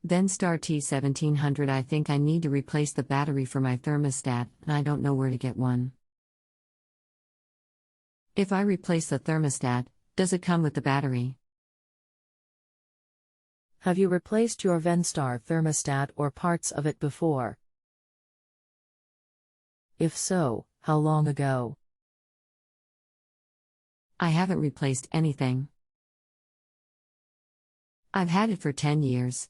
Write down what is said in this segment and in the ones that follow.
Venstar T1700 I think I need to replace the battery for my thermostat, and I don't know where to get one. If I replace the thermostat, does it come with the battery? Have you replaced your Venstar thermostat or parts of it before? If so, how long ago? I haven't replaced anything. I've had it for 10 years.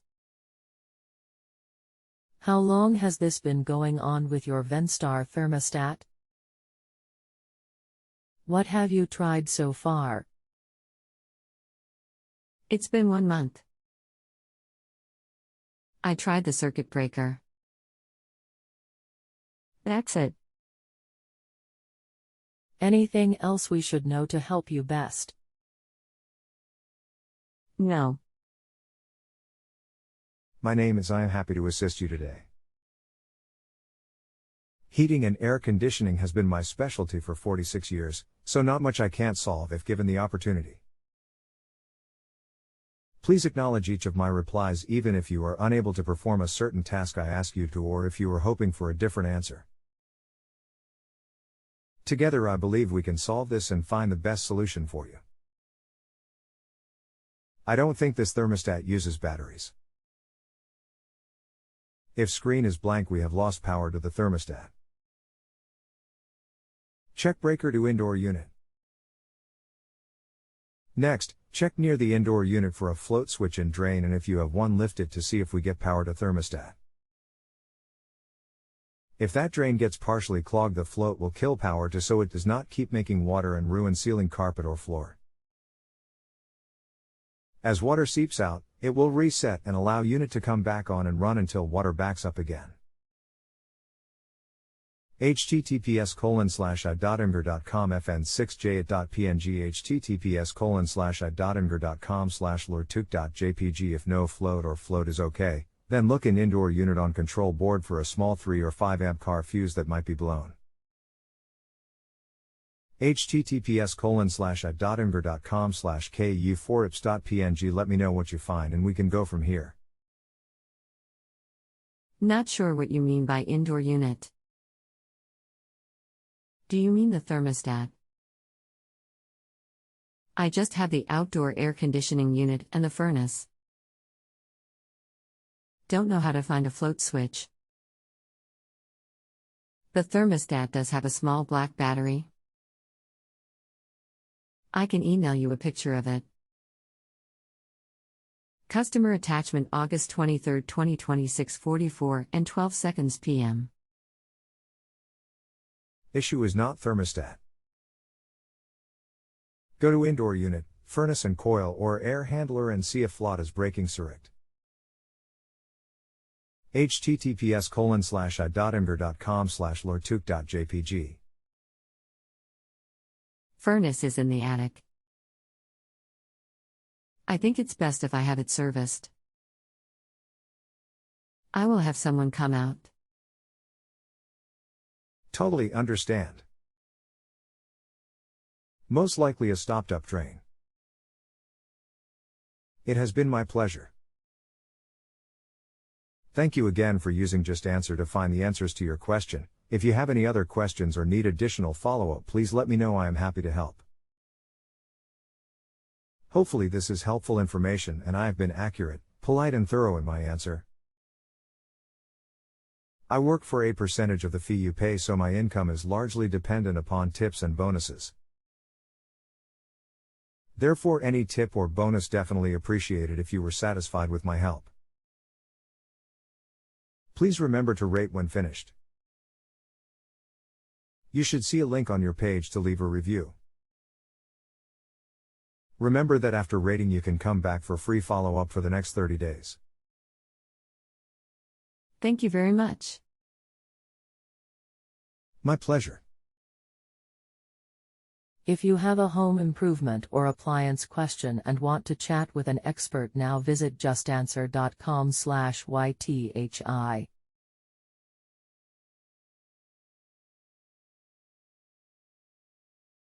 How long has this been going on with your Venstar thermostat? What have you tried so far? It's been 1 month. I tried the circuit breaker. That's it. Anything else we should know to help you best? No. My name is I am happy to assist you today. Heating and air conditioning has been my specialty for 46 years, so not much I can't solve if given the opportunity. Please acknowledge each of my replies even if you are unable to perform a certain task I ask you to or if you are hoping for a different answer. Together I believe we can solve this and find the best solution for you. I don't think this thermostat uses batteries. If screen is blank, we have lost power to the thermostat. Check breaker to indoor unit. Next, check near the indoor unit for a float switch and drain, and if you have one, lift it to see if we get power to thermostat. If that drain gets partially clogged, the float will kill power to so it does not keep making water and ruin ceiling, carpet or floor. As water seeps out, it will reset and allow unit to come back on and run until water backs up again. https://i.imgur.com fn6j8.png https://i.imgur.com/lurtuk.jpg. If no float or float is okay, then look in indoor unit on control board for a small 3 or 5 amp car fuse that might be blown. https://i.imgur.com/ku4ips.png. Let me know what you find and we can go from here. Not sure what you mean by indoor unit. Do you mean the thermostat? I just have the outdoor air conditioning unit and the furnace. Don't know how to find a float switch. The thermostat does have a small black battery. I can email you a picture of it. Customer attachment August 23, 2026 44 and 12 seconds p.m. Issue is not thermostat. Go to indoor unit, furnace and coil or air handler and see if float is breaking correct. https://i.imgur.com/lurtuk.jpg. Furnace is in the attic. I think it's best if I have it serviced. I will have someone come out. Totally understand. Most likely a stopped up drain. It has been my pleasure. Thank you again for using JustAnswer to find the answers to your question. If you have any other questions or need additional follow-up, please let me know. I am happy to help. Hopefully this is helpful information and I have been accurate, polite and thorough in my answer. I work for a percentage of the fee you pay, so my income is largely dependent upon tips and bonuses. Therefore, any tip or bonus definitely appreciated if you were satisfied with my help. Please remember to rate when finished. You should see a link on your page to leave a review. Remember that after rating you can come back for free follow-up for the next 30 days. Thank you very much. My pleasure. If you have a home improvement or appliance question and want to chat with an expert now, visit justanswer.com/ythi.